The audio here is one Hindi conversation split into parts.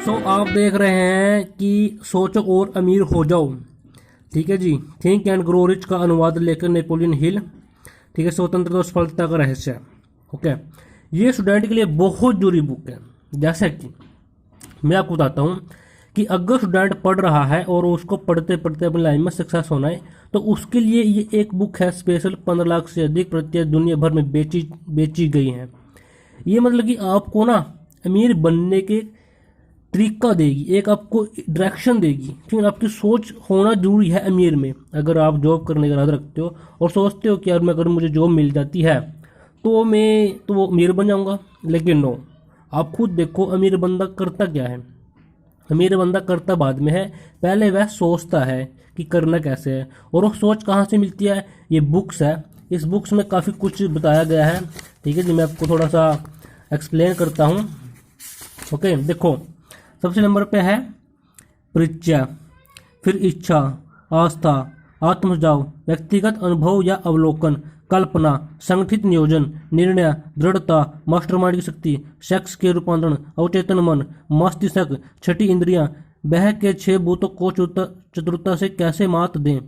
आप देख रहे हैं कि सोचो और अमीर हो जाओ। ठीक है जी। थिंक एंड ग्रो रिच का अनुवाद लेकर नेपोलियन हिल। ठीक है, स्वतंत्रता और सफलता का रहस्य। ओके, ये स्टूडेंट के लिए बहुत जरूरी बुक है। जैसे कि मैं आपको बताता हूँ कि अगर स्टूडेंट पढ़ रहा है और उसको पढ़ते पढ़ते अपनी लाइफ में सक्सेस होना है, तो उसके लिए ये एक बुक है स्पेशल। 15 लाख से अधिक प्रतियां दुनिया भर में बेची गई हैं। ये मतलब कि आपको ना अमीर बनने के तरीका देगी, एक आपको डायरेक्शन देगी। ठीक है, आपकी सोच होना जरूरी है अमीर में। अगर आप जॉब करने का इरादा रखते हो और सोचते हो कि यार मैं अगर मुझे जॉब मिल जाती है तो मैं तो वो अमीर बन जाऊंगा, लेकिन नो, आप खुद देखो अमीर बंदा करता क्या है। अमीर बंदा करता बाद में है, पहले वह सोचता है कि करना कैसे है। और वो सोच कहाँ से मिलती है? ये बुक्स है। इस बुक्स में काफ़ी कुछ बताया गया है। ठीक है जी, मैं आपको थोड़ा सा एक्सप्लेन करता हूँ। ओके, देखो, सबसे नंबर पे है परिचय, फिर इच्छा, आस्था, आत्मजाव, व्यक्तिगत अनुभव या अवलोकन, कल्पना, संगठित नियोजन, निर्णय, दृढ़ता, मास्टरमाइंड की शक्ति, सेक्स के रूपांतरण, अवचेतन मन, मस्तिष्क, छठी इंद्रियां, बह के 6 भूतों को चतुरता से कैसे मात दें।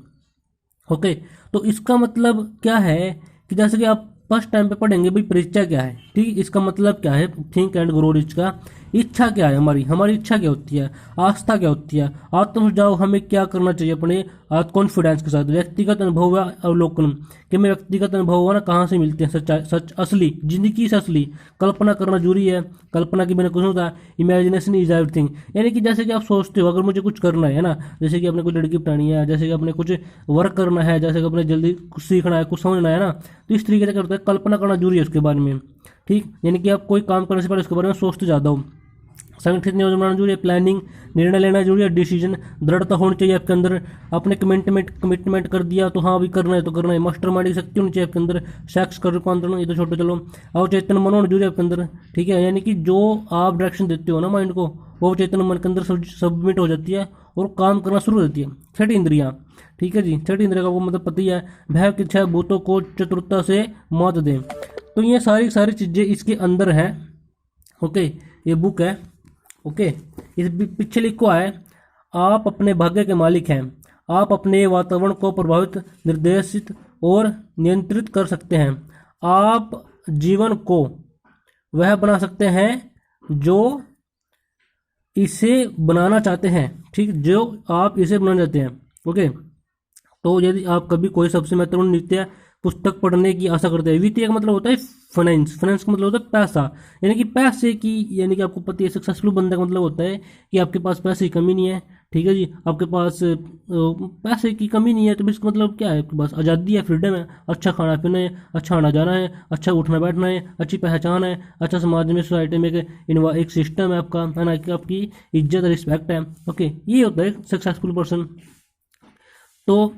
ओके, तो इसका मतलब क्या है कि जैसे कि आप फर्स्ट टाइम पे पढ़ेंगे भाई परिचय क्या है। ठीक, इसका मतलब क्या है थिंक एंड ग्रो रिच का। इच्छा क्या है हमारी हमारी इच्छा क्या होती है, आस्था क्या होती है, आत्मजाव हमें क्या करना चाहिए अपने कॉन्फिडेंस के साथ, व्यक्तिगत अनुभव या अवलोकन कि मैं व्यक्तिगत अनुभव ना कहाँ से मिलते हैं, सच असली जिंदगी से असली, कल्पना करना जरूरी है। कल्पना की मैंने कुछ होता है, इमेजिनेशन इज एवरीथिंग। यानी कि जैसे कि आप सोचते हो अगर मुझे कुछ करना है ना, जैसे कि अपने कोई लड़की पटानी है, जैसे कि अपने कुछ वर्क करना है, जैसे कि अपने जल्दी कुछ सीखना है, कुछ समझना है ना, तो इस तरीके से करते हैं। कल्पना करना जरूरी है उसके बारे में। ठीक, यानी कि आप कोई काम करने से पहले उसके बारे में सोचते ज़्यादा हो। संगठित नियोजन बनाना जरूरी है, प्लानिंग, निर्णय लेना जरूरी है, डिसीजन, दृढ़ता होनी चाहिए आपके अंदर। आपने कमिटमेंट कर दिया तो हाँ अभी करना है तो करना है। मास्टर माइंड की शक्ति होनी चाहिए आपके अंदर, सेक्स का रूपांतरण, ये तो छोटे चलो। अवचेतन मन होना जरूरी है आपके अंदर। ठीक है, यानी कि जो आप डायरेक्शन देते हो ना माइंड को, वो अवचेतन मन के अंदर सबमिट हो जाती है और काम करना शुरू हो जाती है। छठी इंद्रियां, ठीक है जी, छठी इंद्रिया का वो मतलब पता ही है, भय की 6 भूतों को चतुरता से मात दें। तो ये सारी सारी चीज़ें इसके अंदर हैं। ओके, ये बुक है। ओके, इस पीछे लिखा है आप अपने भाग्य के मालिक हैं। आप अपने वातावरण को प्रभावित, निर्देशित और नियंत्रित कर सकते हैं। आप जीवन को वह बना सकते हैं जो इसे बनाना चाहते हैं। ठीक, जो आप इसे बनाना चाहते हैं। ओके, तो यदि आप कभी कोई सबसे महत्वपूर्ण वित्तीय पुस्तक पढ़ने की आशा करते हैं, वित्तीय का मतलब होता है फाइनेंस, फाइनेंस का मतलब होता है पैसा, यानी कि पैसे की, यानी कि आपको पता है सक्सेसफुल बंदे का मतलब होता है कि आपके पास पैसे की कमी नहीं है। ठीक है जी, आपके पास पैसे की कमी नहीं है, तो इसका मतलब क्या है, आपके पास आज़ादी है, फ्रीडम है, अच्छा खाना पीना है, अच्छा आना जाना है, अच्छा उठना बैठना है, अच्छी पहचान है, अच्छा समाज में सोसाइटी में एक सिस्टम है आपका, है ना, कि आपकी इज्जत रिस्पेक्ट है। ओके, ये होता है सक्सेसफुल पर्सन। तो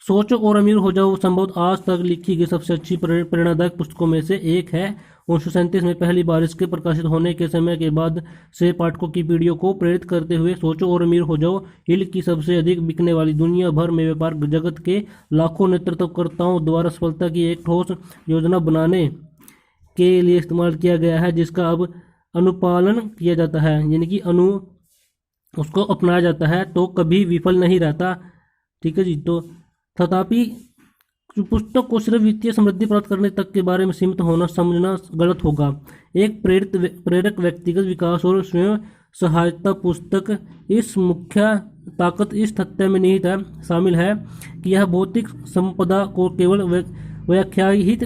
सोचो और अमीर हो जाओ संभवतः आज तक लिखी गई सबसे अच्छी प्रेरणादायक पुस्तकों में से एक है। 1937 में पहली बार इसके प्रकाशित होने के समय के बाद से पाठकों की पीढ़ियों को प्रेरित करते हुए सोचो और अमीर हो जाओ हिल की सबसे अधिक बिकने वाली, दुनिया भर में व्यापार जगत के लाखों नेतृत्वकर्ताओं द्वारा सफलता की एक ठोस योजना बनाने के लिए इस्तेमाल किया गया है, जिसका अब अनुपालन किया जाता है, यानी कि उसको अपनाया जाता है, तो कभी विफल नहीं रहता। ठीक है जी, तो तथापि पुस्तक को सिर्फ वित्तीय समृद्धि प्राप्त करने तक के बारे में सीमित होना समझना गलत होगा। एक प्रेरक व्यक्तिगत विकास और स्वयं सहायता पुस्तक इस मुख्य ताकत इस तथ्य में निहित है शामिल है कि यह भौतिक संपदा को केवल व्याख्यायित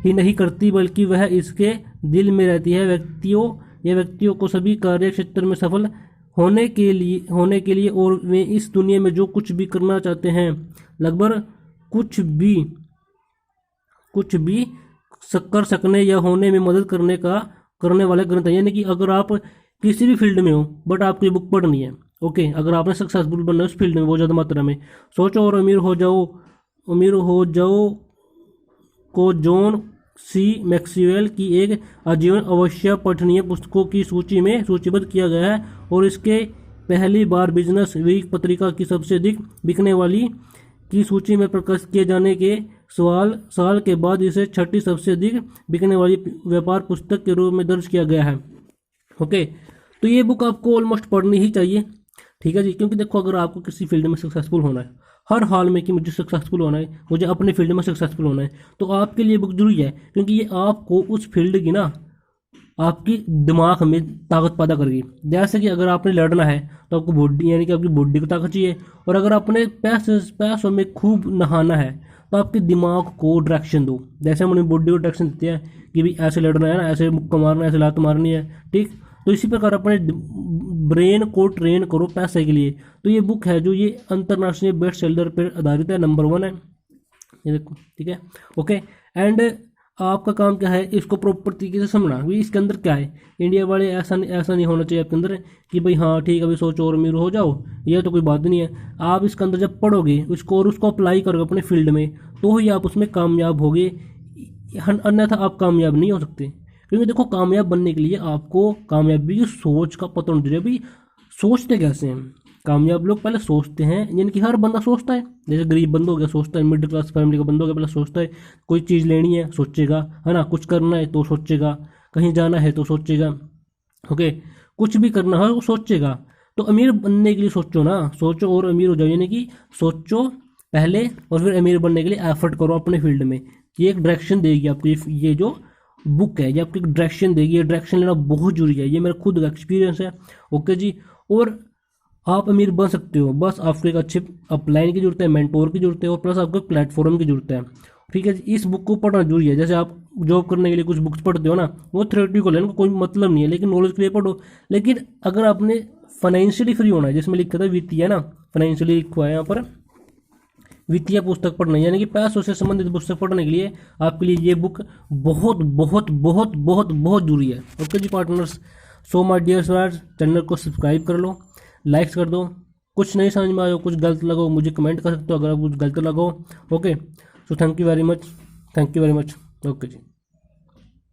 ही नहीं करती, बल्कि वह इसके दिल में रहती है। व्यक्तियों को सभी कार्य क्षेत्र में सफल होने के लिए और वे इस दुनिया में जो कुछ भी करना चाहते हैं, लगभग कुछ भी कर सकने या होने में मदद करने वाले ग्रंथ है। यानी कि अगर आप किसी भी फील्ड में हो बट आपको ये बुक पढ़नी है, ओके, अगर आपने सक्सेसफुल बनना है उस फील्ड में बहुत ज़्यादा मात्रा में, सोचो और अमीर हो जाओ को जॉन सी मैक्सवेल की एक आजीवन अवश्य पठनीय पुस्तकों की सूची में सूचीबद्ध किया गया है और इसके पहली बार बिजनेस वीक पत्रिका की सबसे अधिक बिकने वाली की सूची में प्रकाशित किए जाने के साल के बाद इसे छठी सबसे अधिक बिकने वाली व्यापार पुस्तक के रूप में दर्ज किया गया है। ओके, तो ये बुक आपको ऑलमोस्ट पढ़नी ही चाहिए, ठीक है जी। क्योंकि देखो अगर आपको किसी फील्ड में सक्सेसफुल होना है, हर हाल में कि मुझे सक्सेसफुल होना है, मुझे अपने फील्ड में सक्सेसफुल होना है, तो आपके लिए बुक जरूरी है। क्योंकि ये आपको उस फील्ड की ना आपकी दिमाग में ताकत पैदा करेगी। जैसे कि अगर आपने लड़ना है तो आपको बॉडी यानी कि आपकी बॉडी को ताकत चाहिए, और अगर अपने पैसों में खूब नहाना है तो आपके दिमाग को डायरेक्शन दो। जैसे हम अपनी बॉडी को डायरेक्शन देते हैं कि भाई ऐसे लड़ना है ना, ऐसे मुक्का मारना है, ऐसे लात मारनी है, ठीक। तो इसी प्रकार अपने ब्रेन को ट्रेन करो पैसे के लिए। तो ये बुक है जो ये अंतरराष्ट्रीय बेस्ट सेलर पर आधारित है, नंबर 1 है ये देखो, ठीक है, ओके। एंड आपका काम क्या है, इसको प्रॉपर तरीके से समझना भी इसके अंदर क्या है। इंडिया वाले ऐसा नहीं होना चाहिए आपके अंदर कि भाई हाँ ठीक है अभी सोचो और अमीर हो जाओ, ये तो कोई बात नहीं है। आप इसके अंदर जब पढ़ोगे उसको और उसको अप्लाई करोगे अपने फील्ड में, तो ही आप उसमें कामयाब होगे, अन्यथा आप कामयाब नहीं हो सकते। क्योंकि देखो कामयाब बनने के लिए आपको कामयाबी की सोच का पता होना चाहिए। भाई सोचते कैसे हैं कामयाब लोग, पहले सोचते हैं, यानी कि हर बंदा सोचता है। जैसे गरीब बंदा हो गया सोचता है, मिडिल क्लास फैमिली का बंदा हो गया पहले सोचता है, कोई चीज़ लेनी है सोचेगा, है ना, कुछ करना है तो सोचेगा, कहीं जाना है तो सोचेगा, ओके, कुछ भी करना है वो सोचेगा। तो अमीर बनने के लिए सोचो ना, सोचो और अमीर हो जाओ, यानी कि सोचो पहले और फिर अमीर बनने के लिए एफर्ट करो अपने फील्ड में। ये एक डायरेक्शन देगी आपको, ये जो बुक है ये आपको एक डायरेक्शन देगी। ये डायरेक्शन लेना बहुत जरूरी है, ये मेरा खुद का एक्सपीरियंस है, ओके जी। और आप अमीर बन सकते हो, बस आपको एक अच्छे अपलाइन की जरूरत है, मेंटोर की जरूरत है, और प्लस आपको प्लेटफॉर्म की जरूरत है, ठीक है। इस बुक को पढ़ना जरूरी है। जैसे आप जॉब करने के लिए कुछ बुक्स पढ़ते हो ना, वो थ्योरेटिकल है, उनका कोई मतलब नहीं है, लेकिन नॉलेज के लिए पढ़ो। लेकिन अगर आपने फाइनेंशियली फ्री होना है, जिसमें लिखा था वित्तीय है ना, फाइनेंशियली लिखा है यहाँ पर वित्तीय पुस्तक पढ़ना, यानी कि पैसों से संबंधित पुस्तक पढ़ने के लिए आपके लिए ये बुक बहुत बहुत बहुत बहुत बहुत जरूरी है, ओके जी partners. So my dear friends, channel को सब्सक्राइब कर लो, लाइक्स कर दो। कुछ नहीं समझ में आया, कुछ गलत लगो मुझे कमेंट कर सकते हो, अगर आप कुछ गलत लगो, okay. So thank you very much, thank you very much, okay ji.